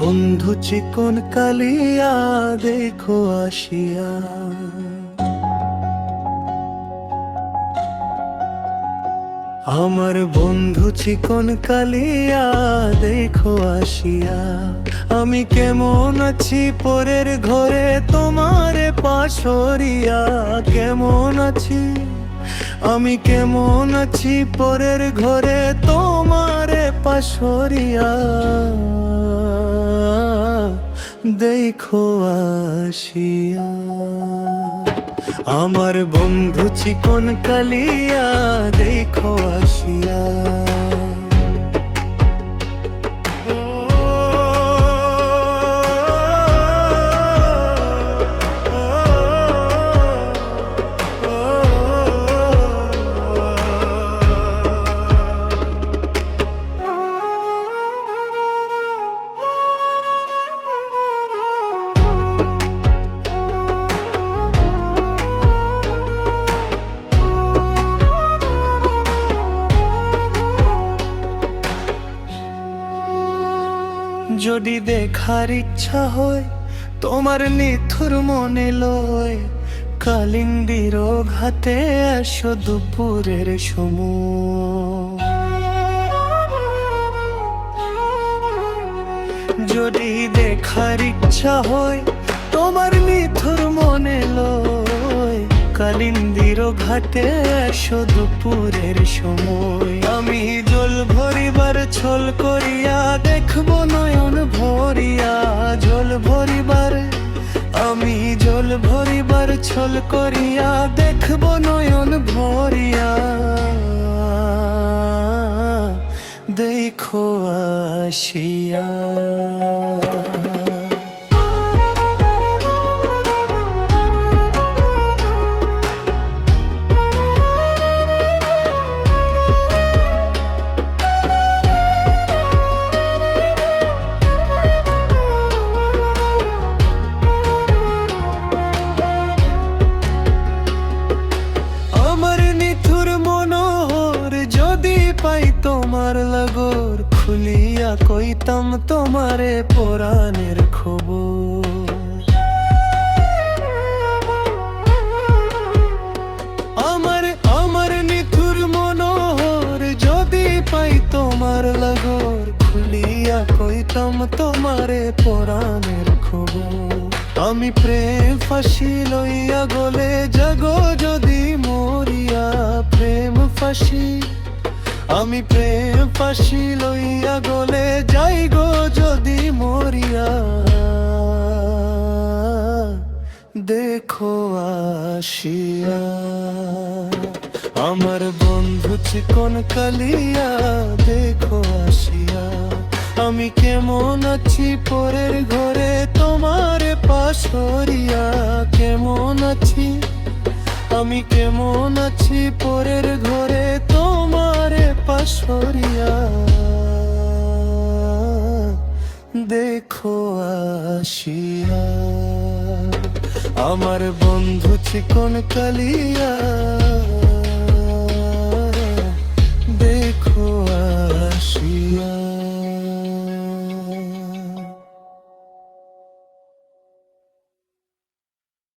বন্ধু চিকন কালিয়া দেখো আসিয়া। আমার বন্ধু চিকন কালিয়া দেখো আসিয়া। আমি কেমন আছি পরের ঘরে তোমারে পাশরিয়া। কেমন আছি আমি কেমন আছি পরের ঘরে তোমারে পাশরিয়া। দেখো আসিয়া। আমার বন্ধু চিকন কালিয়া দেখো আসিয়া। যদি দেখার ইচ্ছা হয় তোমার নিথুর মনে লয়, কালিন্দির ঘাটে এসো দুপুরের সময়। যদি দেখার ইচ্ছা হয় তোমার নিথুর মনে লয়, কালিন্দির ঘাটে এসো দুপুরের সময়। আমি জল ভরিবার ছল করিয়া দেখবো নয়ন ভরিয়া। জল ভরিবার আমি জল ভরিবার ছল করিয়া দেখবো নয়ন ভরিয়া। দেখো আসিয়া। পাই তোমার লাগর খুলিয়া কইতাম তোমারে পরাণের খবর। আমার নিথুর মনোহর যদি পাই তোমার লাগর খুলিয়া কইতাম তোমারে পরাণের খবর। আমি প্রেম ফাঁসি লইয়া গলে জাগো যদি মরিয়া। প্রেম ফাঁসি আমি প্রেম ফাঁসি লইয়া গলে যাই গো যদি মরিয়া। দেখো আসিয়া। আমার বন্ধু চিকন কালিয়া দেখো আসিয়া। আমি কেমন আছি পরের ঘরে তোমারে পাশরিয়া। কেমন আছি আমি কেমন আছি পরের ঘরে তোমারে পাশরিয়া। দেখো আসিয়া। আমার বন্ধু চিকন কালিয়া।